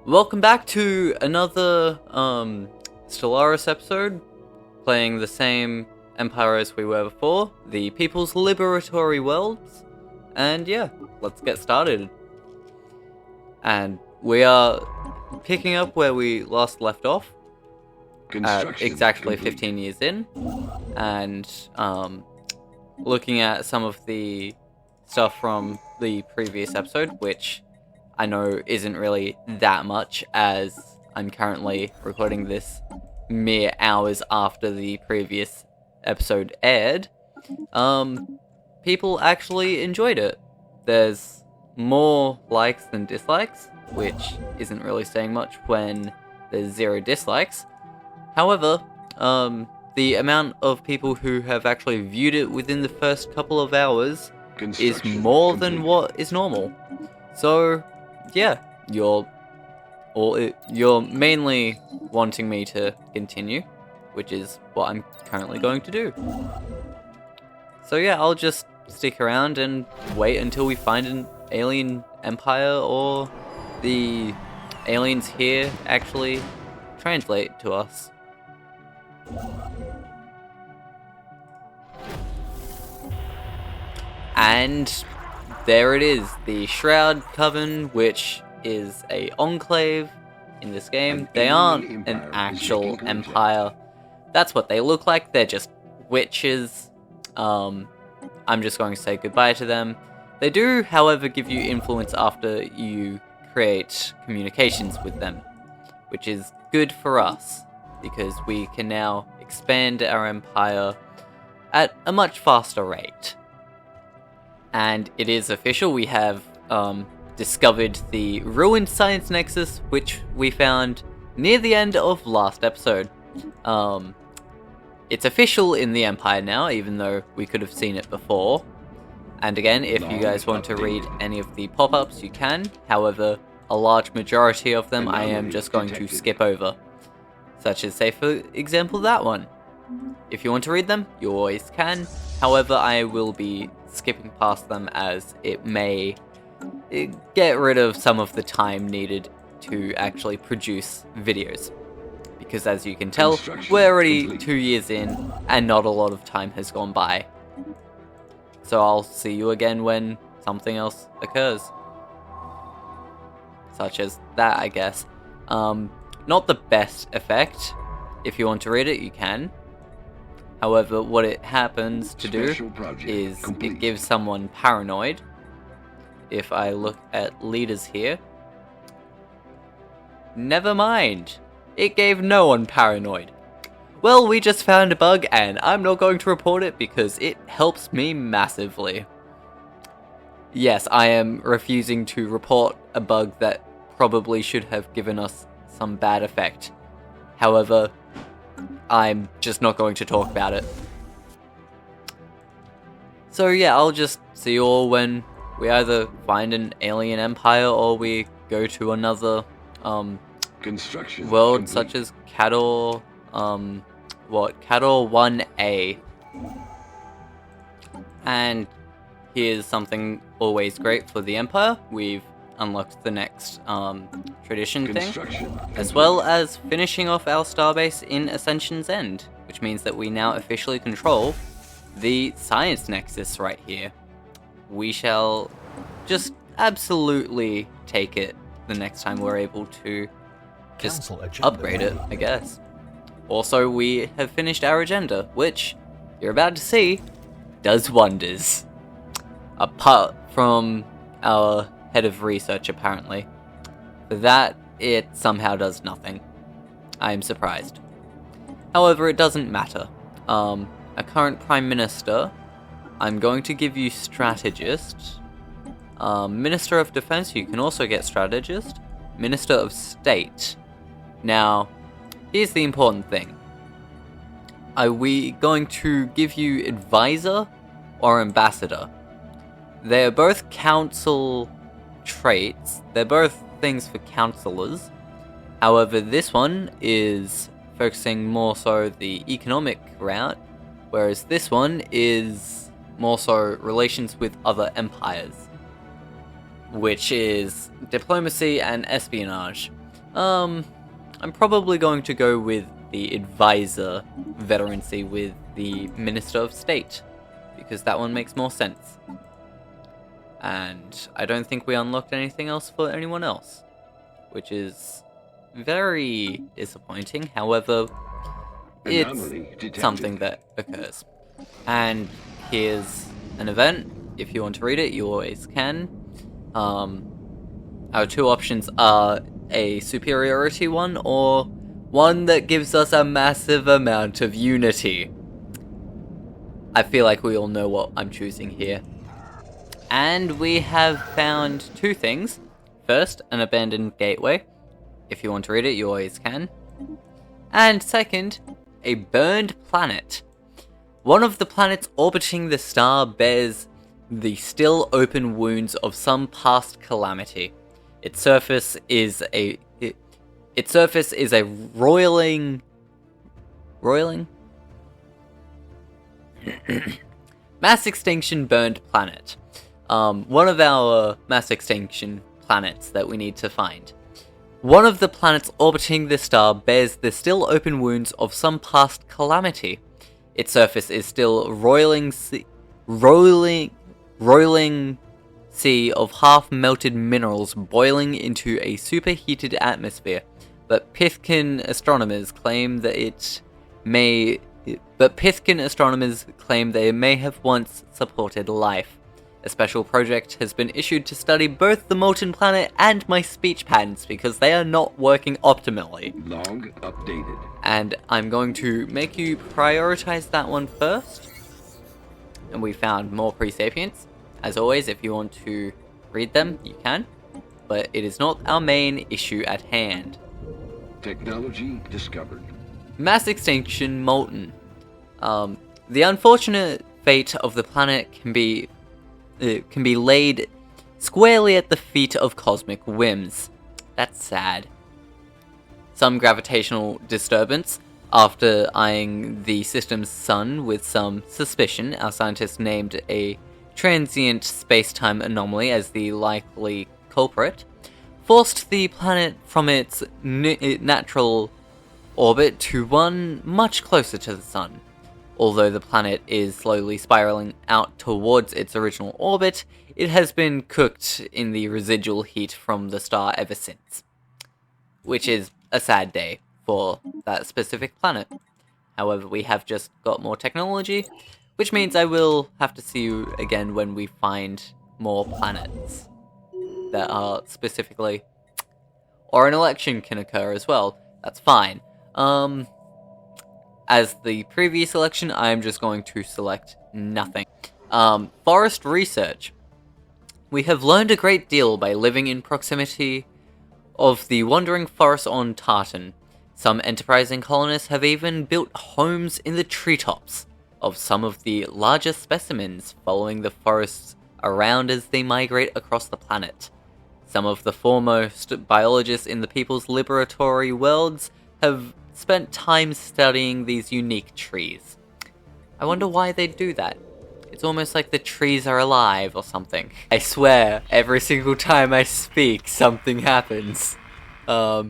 Welcome back to another Stellaris episode, playing the same Empire as we were before, the People's Liberatory Worlds, and yeah, let's get started. And we are picking up where we last left off, at exactly 15 years in, and looking at some of the stuff from the previous episode, which I know isn't really that much, as I'm currently recording this mere hours after the previous episode aired. People actually enjoyed it. There's more likes than dislikes, which isn't really saying much when there's 0 dislikes. However, the amount of people who have actually viewed it within the first couple of hours is more than what is normal. So, yeah, you're mainly wanting me to continue, which is what I'm currently going to do. So yeah, I'll just stick around and wait until we find an alien empire, or the aliens here actually translate to us. And there it is, the Shroud Coven, which is a enclave in this game. They aren't an actual empire. That's what they look like. They're just witches. I'm just going to say goodbye to them. They do, however, give you influence after you create communications with them, which is good for us, because we can now expand our empire at a much faster rate. And it is official, we have discovered the ruined science nexus, which we found near the end of last episode. It's official in the Empire now, even though we could have seen it before. And again, if you guys want to read any of the pop-ups, you can. However, a large majority of them I am just going to skip over. Such as, say, for example, that one. If you want to read them, you always can. However, I will be skipping past them, as it may get rid of some of the time needed to actually produce videos. Because as you can tell, we're already 2 years in, and not a lot of time has gone by. So I'll see you again when something else occurs. Such as that, I guess. Not the best effect. If you want to read it, you can. However, what it happens to do is it gives someone paranoid. If I look at leaders here, never mind, it gave no one paranoid. Well, we just found a bug, and I'm not going to report it because it helps me massively. Yes, I am refusing to report a bug that probably should have given us some bad effect. However, I'm just not going to talk about it. So yeah, I'll just see you all when we either find an alien empire or we go to another world, such as Cador, Cador 1A. And here's something always great for the Empire. We've unlocked the next tradition thing, as well as finishing off our starbase in Ascension's End, which means that we now officially control the science nexus right here. We shall just absolutely take it the next time we're able to just upgrade it, I guess. Also, we have finished our agenda, which you're about to see does wonders. Apart from our head of research, apparently. For that, it somehow does nothing. I am surprised. However, it doesn't matter. A current Prime Minister, I'm going to give you Strategist. Minister of Defense, you can also get Strategist. Minister of State. Now, here's the important thing. Are we going to give you Advisor or Ambassador? They are both council traits. They're both things for counselors. However, this one is focusing more so the economic route, whereas this one is more so relations with other empires, which is diplomacy and espionage. I'm probably going to go with the advisor veterancy with the Minister of State, because that one makes more sense. And I don't think we unlocked anything else for anyone else, which is very disappointing. However, it's something that occurs. And here's an event. If you want to read it, you always can. Our two options are a superiority one, or one that gives us a massive amount of unity. I feel like we all know what I'm choosing here. And we have found two things. First, an abandoned gateway. If you want to read it, you always can. And second, a burned planet. One of the planets orbiting the star bears the still open wounds of some past calamity. Its surface is a roiling mass extinction burned planet. One of our mass extinction planets that we need to find. One of the planets orbiting this star bears the still open wounds of some past calamity. Its surface is still roiling sea of half-melted minerals boiling into a superheated atmosphere, but Pithkin astronomers claim they may have once supported life. A special project has been issued to study both the molten planet and my speech patterns because they are not working optimally. Log updated. And I'm going to make you prioritize that one first. And we found more pre-sapients. As always, if you want to read them, you can. But it is not our main issue at hand. Technology discovered. Mass extinction molten. The unfortunate fate of the planet can be laid squarely at the feet of cosmic whims. That's sad. Some gravitational disturbance. After eyeing the system's sun with some suspicion, our scientists named a transient space-time anomaly as the likely culprit, forced the planet from its natural orbit to one much closer to the sun. Although the planet is slowly spiraling out towards its original orbit, it has been cooked in the residual heat from the star ever since. Which is a sad day for that specific planet. However, we have just got more technology, which means I will have to see you again when we find more planets that are specifically... Or an election can occur as well. That's fine. As the previous election, I am just going to select nothing. Forest research. We have learned a great deal by living in proximity of the wandering forest on Tartan. Some enterprising colonists have even built homes in the treetops of some of the larger specimens, following the forests around as they migrate across the planet. Some of the foremost biologists in the People's Liberatory worlds have spent time studying these unique trees. I wonder why they do that. It's almost like the trees are alive or something. I swear, every single time I speak, something happens. So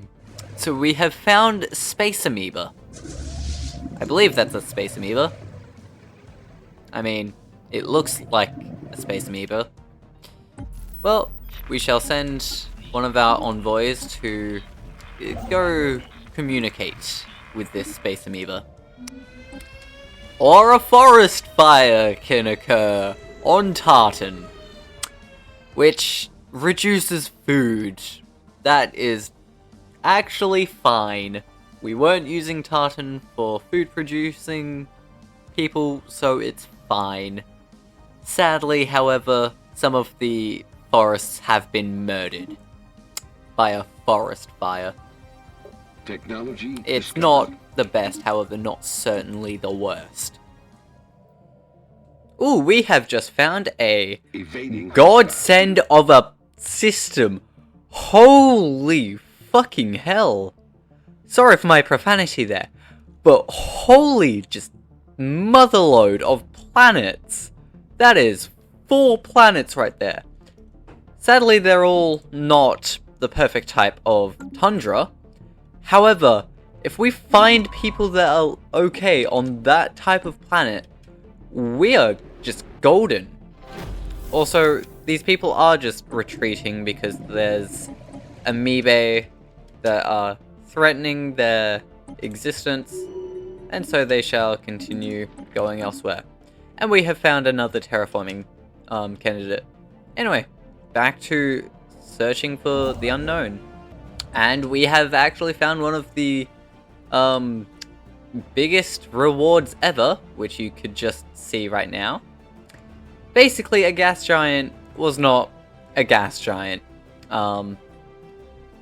we have found space amoeba. I believe that's a space amoeba. I mean, it looks like a space amoeba. Well, we shall send one of our envoys to go communicate with this space amoeba. Or a forest fire can occur on Tartan, which reduces food. That is actually fine. We weren't using Tartan for food producing people, so it's fine. Sadly, however, some of the forests have been murdered by a forest fire. Technology It's discovered. not the best, however, not certainly the worst. Ooh, we have just found a Evading godsend of a system. Holy fucking hell. Sorry for my profanity there, but holy just motherload of planets. That is 4 planets right there. Sadly, they're all not the perfect type of tundra. However, if we find people that are okay on that type of planet, we are just golden. Also, these people are just retreating because there's amoebae that are threatening their existence, and so they shall continue going elsewhere. And we have found another terraforming candidate. Anyway, back to searching for the unknown. And we have actually found one of the biggest rewards ever, which you could just see right now. Basically, a gas giant was not a gas giant.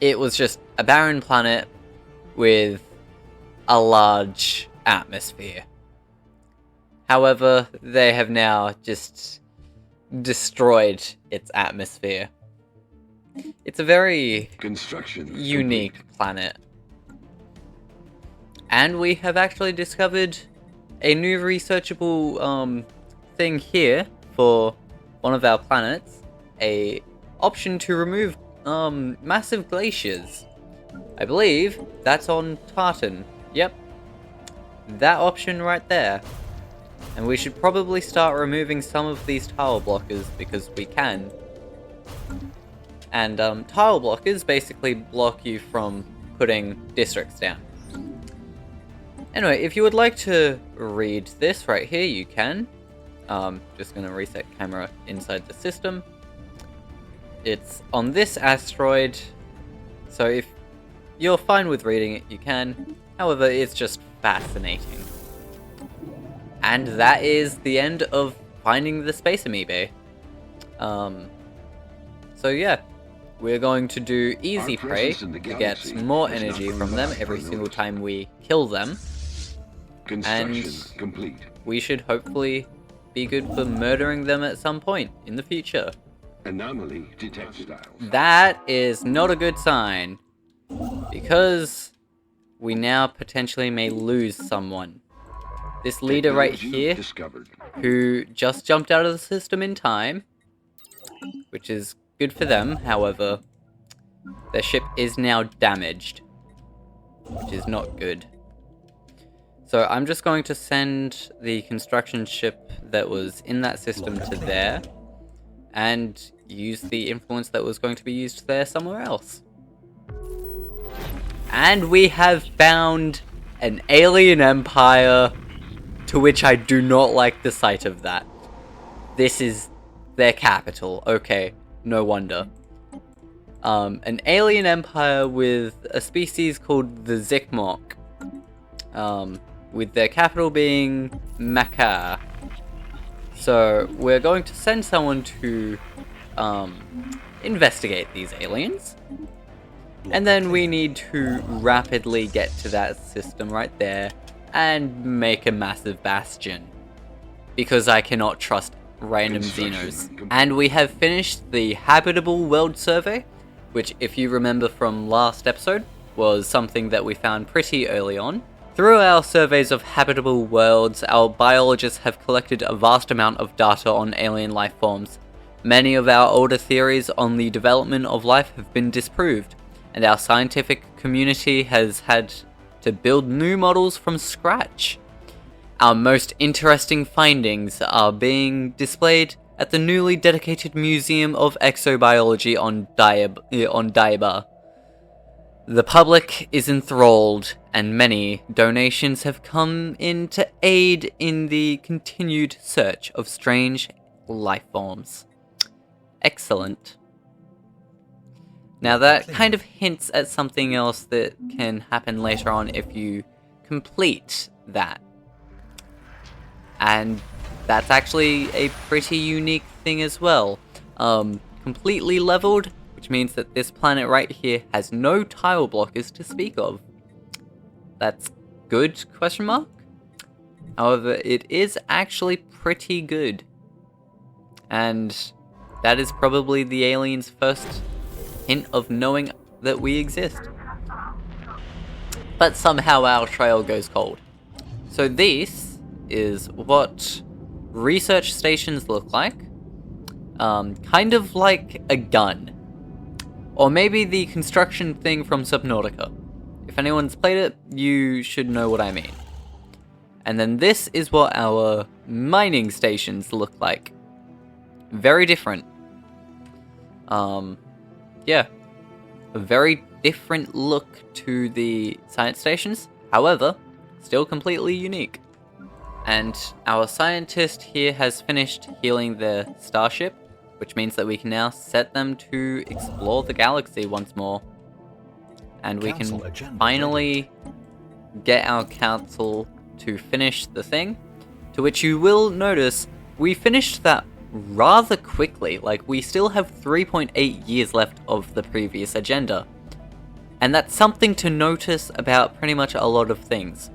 It was just a barren planet with a large atmosphere. However, they have now just destroyed its atmosphere. It's a very unique planet. And we have actually discovered a new researchable thing here for one of our planets. A option to remove massive glaciers. I believe that's on Tartan. Yep. That option right there. And we should probably start removing some of these tile blockers because we can. And tile blockers basically block you from putting districts down. Anyway, if you would like to read this right here, you can. Just gonna reset camera inside the system. It's on this asteroid, so if you're fine with reading it, you can. However, it's just fascinating. And that is the end of finding the space amoebae. So yeah, we're going to do easy prey to get more energy from them every single time we kill them. And complete. We should hopefully be good for murdering them at some point in the future. Anomaly detected. That is not a good sign, because we now potentially may lose someone. This leader right here, who just jumped out of the system in time, which is good for them. However, their ship is now damaged, which is not good. So I'm just going to send the construction ship that was in that system to there, and use the influence that was going to be used there somewhere else. And we have found an alien empire, to which I do not like the sight of that. This is their capital. Okay, no wonder. An alien empire with a species called the Zikmok. With their capital being Makar. So we're going to send someone to investigate these aliens. And then we need to rapidly get to that system right there and make a massive bastion. Because I cannot trust random Xenos. And we have finished the Habitable World Survey, which, if you remember from last episode, was something that we found pretty early on. Through our surveys of habitable worlds, our biologists have collected a vast amount of data on alien life forms. Many of our older theories on the development of life have been disproved, and our scientific community has had to build new models from scratch. Our most interesting findings are being displayed at the newly dedicated Museum of Exobiology on Daiba. The public is enthralled, and many donations have come in to aid in the continued search of strange life forms. Excellent. Now that kind of hints at something else that can happen later on if you complete that. And that's actually a pretty unique thing as well. Completely leveled, which means that this planet right here has no tile blockers to speak of. That's good, question mark? However, it is actually pretty good. And that is probably the aliens' first hint of knowing that we exist. But somehow our trail goes cold. So this is what research stations look like. Kind of like a gun. Or maybe the construction thing from Subnautica. If anyone's played it, you should know what I mean. And then this is what our mining stations look like. Very different. Yeah. A very different look to the science stations. However, still completely unique. And our scientist here has finished healing their starship, which means that we can now set them to explore the galaxy once more. And we can finally get our council to finish the thing, to which you will notice we finished that rather quickly. Like, we still have 3.8 years left of the previous agenda. And that's something to notice about pretty much a lot of things.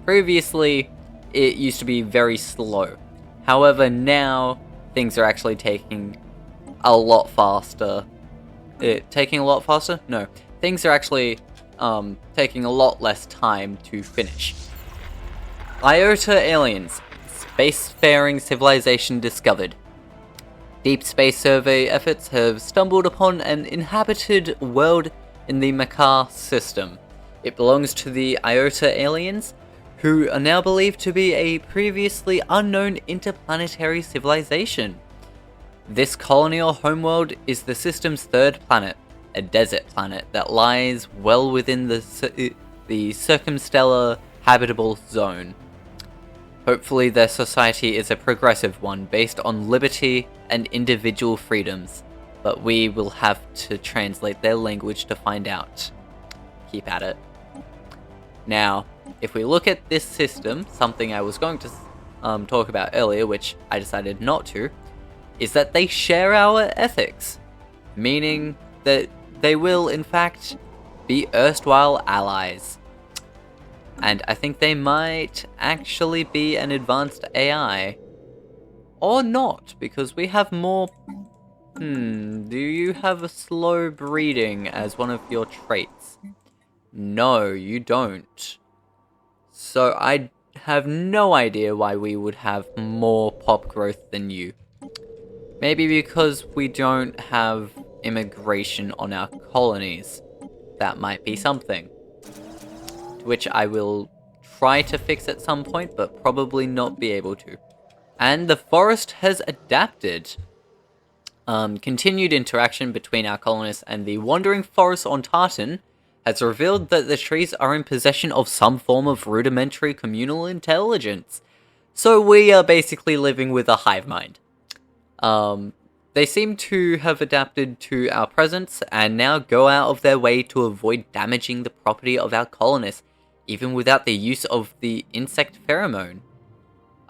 Previously, it used to be very slow. However, now things are actually taking a lot faster. Taking a lot faster? No. Things are actually taking a lot less time to finish. Iota aliens. Spacefaring civilization discovered. Deep space survey efforts have stumbled upon an inhabited world in the Makar system. It belongs to the Iota aliens, who are now believed to be a previously unknown interplanetary civilization. This colony or homeworld is the system's third planet, a desert planet that lies well within the circumstellar habitable zone. Hopefully their society is a progressive one based on liberty and individual freedoms, but we will have to translate their language to find out. Keep at it. Now, if we look at this system, something I was going to talk about earlier, which I decided not to, is that they share our ethics, meaning that they will, in fact, be erstwhile allies. And I think they might actually be an advanced AI. Or not, because we have more... do you have a slow breeding as one of your traits? No, you don't. So I have no idea why we would have more pop growth than you. Maybe because we don't have immigration on our colonies. That might be something. Which I will try to fix at some point, but probably not be able to. And the forest has adapted. Continued interaction between our colonists and the wandering forest on Tartan has revealed that the trees are in possession of some form of rudimentary communal intelligence. So we are basically living with a hive mind. They seem to have adapted to our presence and now go out of their way to avoid damaging the property of our colonists, even without the use of the insect pheromone.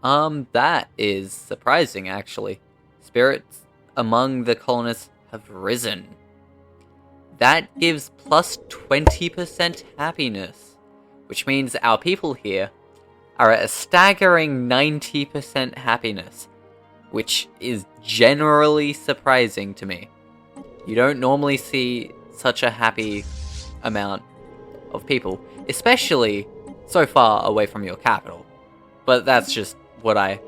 That is surprising, actually. Spirits among the colonists have risen. That gives plus 20% happiness, which means our people here are at a staggering 90% happiness, which is generally surprising to me. You don't normally see such a happy amount of people, especially so far away from your capital. But that's just what I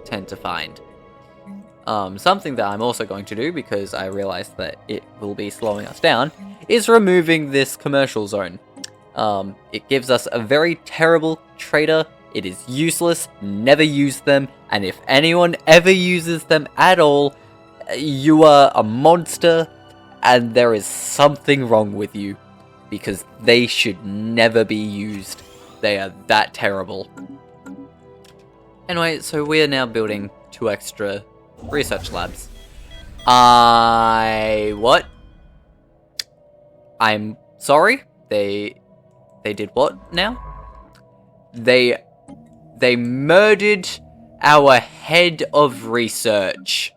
tend to find. Something that I'm also going to do, because I realize that it will be slowing us down, is removing this commercial zone. It gives us a very terrible trader. It is useless, never use them, and if anyone ever uses them at all, you are a monster, and there is something wrong with you, because they should never be used. They are that terrible. Anyway, so we are now building 2 extra research labs. What? I'm sorry? They did what now? They murdered our head of research.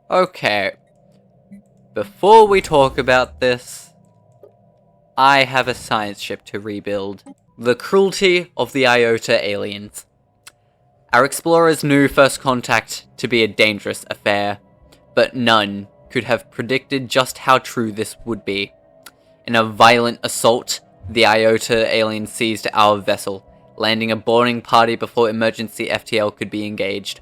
Okay. Before we talk about this, I have a science ship to rebuild. The cruelty of the Iota aliens. Our explorers knew First Contact to be a dangerous affair, but none could have predicted just how true this would be. In a violent assault, the Iota aliens seized our vessel, landing a boarding party before emergency FTL could be engaged.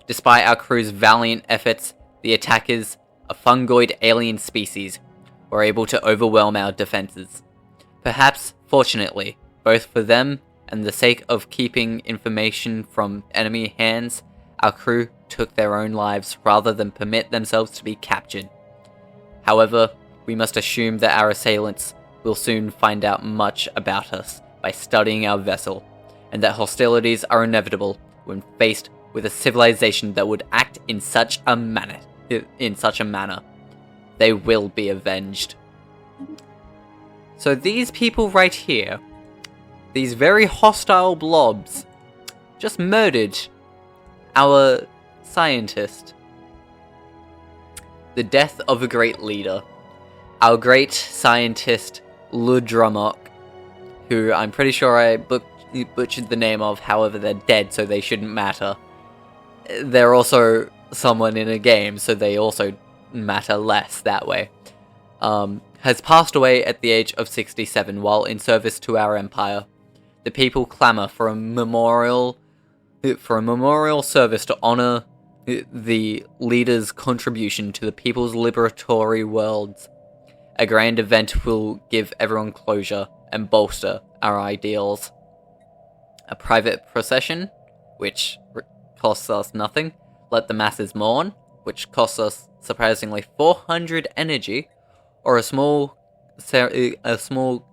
Despite our crew's valiant efforts, the attackers, a fungoid alien species, were able to overwhelm our defenses. Perhaps, fortunately, both for them and the sake of keeping information from enemy hands, our crew took their own lives rather than permit themselves to be captured. However, we must assume that our assailants will soon find out much about us by studying our vessel, and that hostilities are inevitable when faced with a civilization that would act in such a manner. They will be avenged. So these people right here, these very hostile blobs, just murdered our scientist. The death of a great leader. Our great scientist, Ludramok, who I'm pretty sure I butchered the name of, however they're dead, so they shouldn't matter. They're also someone in a game, so they also matter less that way. Has passed away at the age of 67 while in service to our empire. The people clamour for a memorial service to honour the leader's contribution to the people's liberatory worlds. A grand event will give everyone closure and bolster our ideals. A private procession, which costs us nothing. Let the masses mourn, which costs us surprisingly 400 energy, or a small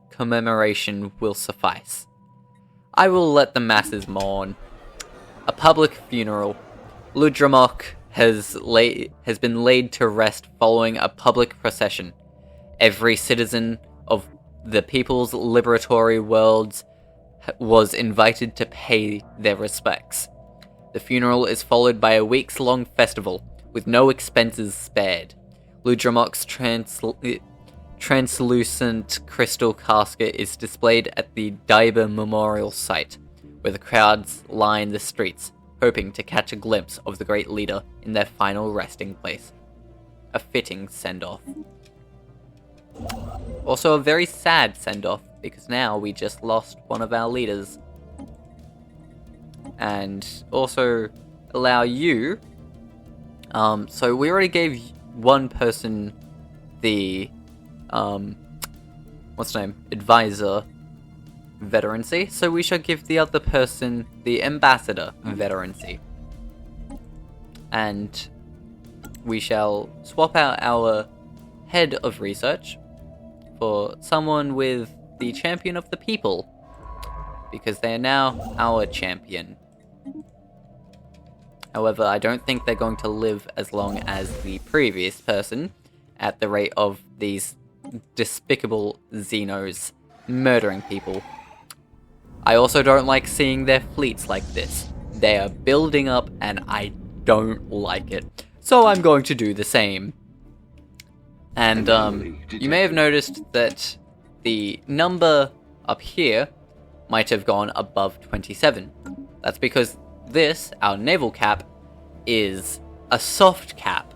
commemoration will suffice. I will let the masses mourn. A public funeral. Ludramok has been laid to rest following a public procession. Every citizen of the people's liberatory worlds was invited to pay their respects. The funeral is followed by a weeks-long festival, with no expenses spared. Ludramok's translucent crystal casket is displayed at the Daiba Memorial Site, where the crowds line the streets, hoping to catch a glimpse of the great leader in their final resting place. A fitting send-off. Also a very sad send-off, because now we just lost one of our leaders. And also allow you... so we already gave one person the... what's the name? Advisor veterancy, so we shall give the other person the ambassador veterancy. And we shall swap out our head of research for someone with the champion of the people, because they are now our champion. However, I don't think they're going to live as long as the previous person, at the rate of these despicable Xenos murdering people. I also don't like seeing their fleets like this. They are building up and I don't like it. So I'm going to do the same. And you may have noticed that the number up here might have gone above 27. That's because this, our naval cap, is a soft cap.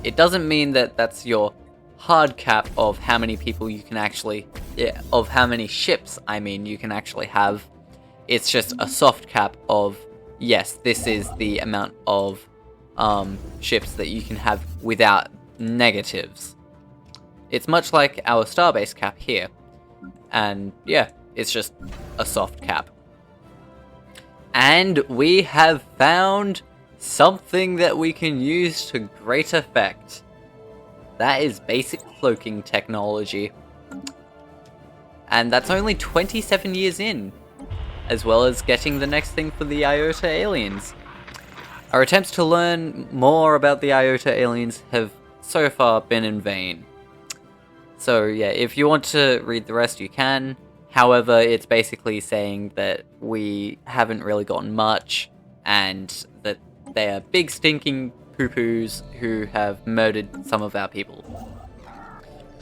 It doesn't mean that that's your hard cap of how many people you can actually... of how many ships, I mean, you can actually have. It's just a soft cap of, yes, this is the amount of ships that you can have without negatives. It's much like our starbase cap here. And yeah, it's just a soft cap. And we have found something that we can use to great effect. That is basic cloaking technology. And that's only 27 years in, as well as getting the next thing for the Iota aliens. Our attempts to learn more about the Iota aliens have so far been in vain. So yeah, if you want to read the rest, you can. However, it's basically saying that we haven't really gotten much, and that they are big stinking poo-poos who have murdered some of our people.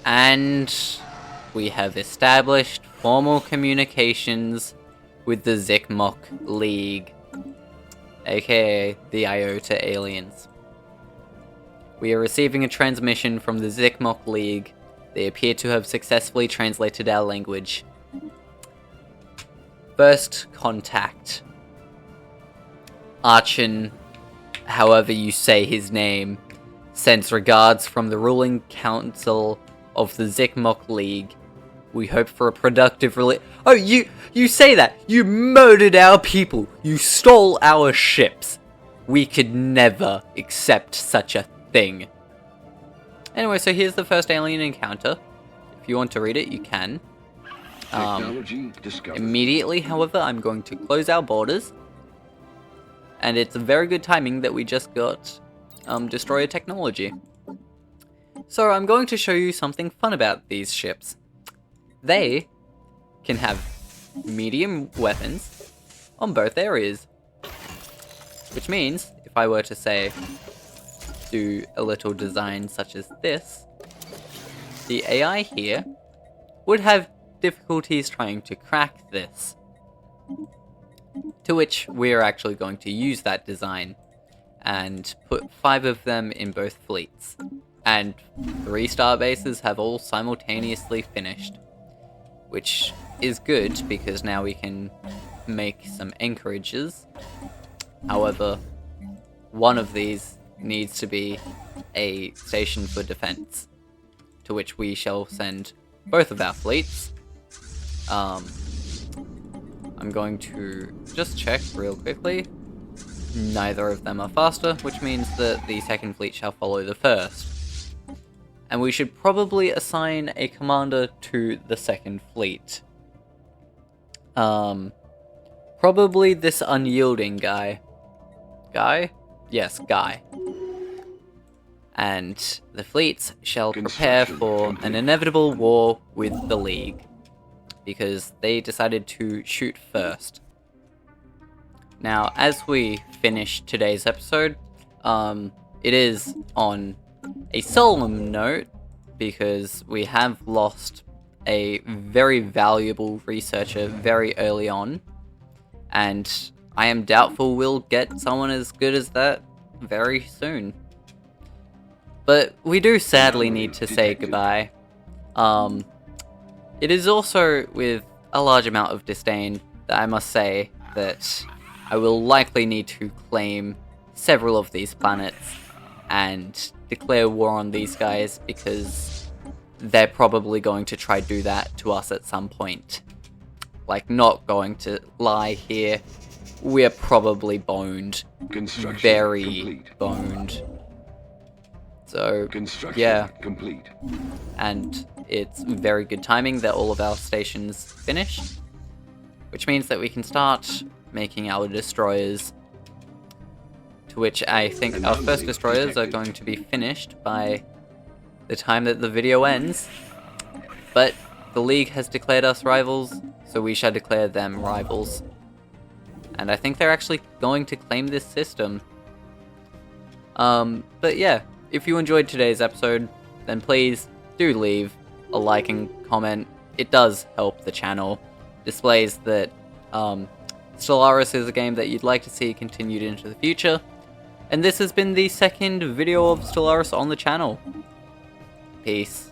And we have established formal communications with the Zikmok League, aka the Iota aliens. We are receiving a transmission from the Zikmok League. They appear to have successfully translated our language. First contact. Archon, however you say his name, sends regards from the ruling council of the Zikmok League. We hope for a productive Oh, you say that! You murdered our people! You stole our ships! We could never accept such a thing. Anyway, so here's the first alien encounter. If you want to read it, you can. Immediately, however, I'm going to close our borders. And it's very good timing that we just got destroyer technology. So I'm going to show you something fun about these ships. They can have medium weapons on both areas. Which means, if I were to say, do a little design such as this, the AI here would have difficulties trying to crack this. To which we're actually going to use that design and put 5 of them in both fleets. And 3 starbases have all simultaneously finished. Which is good because now we can make some anchorages. However, one of these needs to be a station for defense, to which we shall send both of our fleets. I'm going to just check real quickly. Neither of them are faster, which means that the second fleet shall follow the first. And we should probably assign a commander to the second fleet. Probably this unyielding guy. Guy? Yes, Guy. And the fleets shall prepare for an inevitable war with the League, because they decided to shoot first. Now, as we finish today's episode, it is on a solemn note, because we have lost a very valuable researcher very early on, and I am doubtful we'll get someone as good as that very soon. But we do sadly need to say goodbye. It is also with a large amount of disdain that I must say that I will likely need to claim several of these planets and declare war on these guys, because they're probably going to try to do that to us at some point. Like, not going to lie here, we're probably boned. Very boned. So, yeah. Complete. And it's very good timing that all of our stations finish, which means that we can start making our destroyers, to which I think our first destroyers are going to be finished by the time that the video ends. But the League has declared us rivals, so we shall declare them rivals. And I think they're actually going to claim this system. But yeah, if you enjoyed today's episode, then please do leave a like and comment. It does help the channel. Displays that Stellaris is a game that you'd like to see continued into the future. And this has been the second video of Stellaris on the channel. Peace.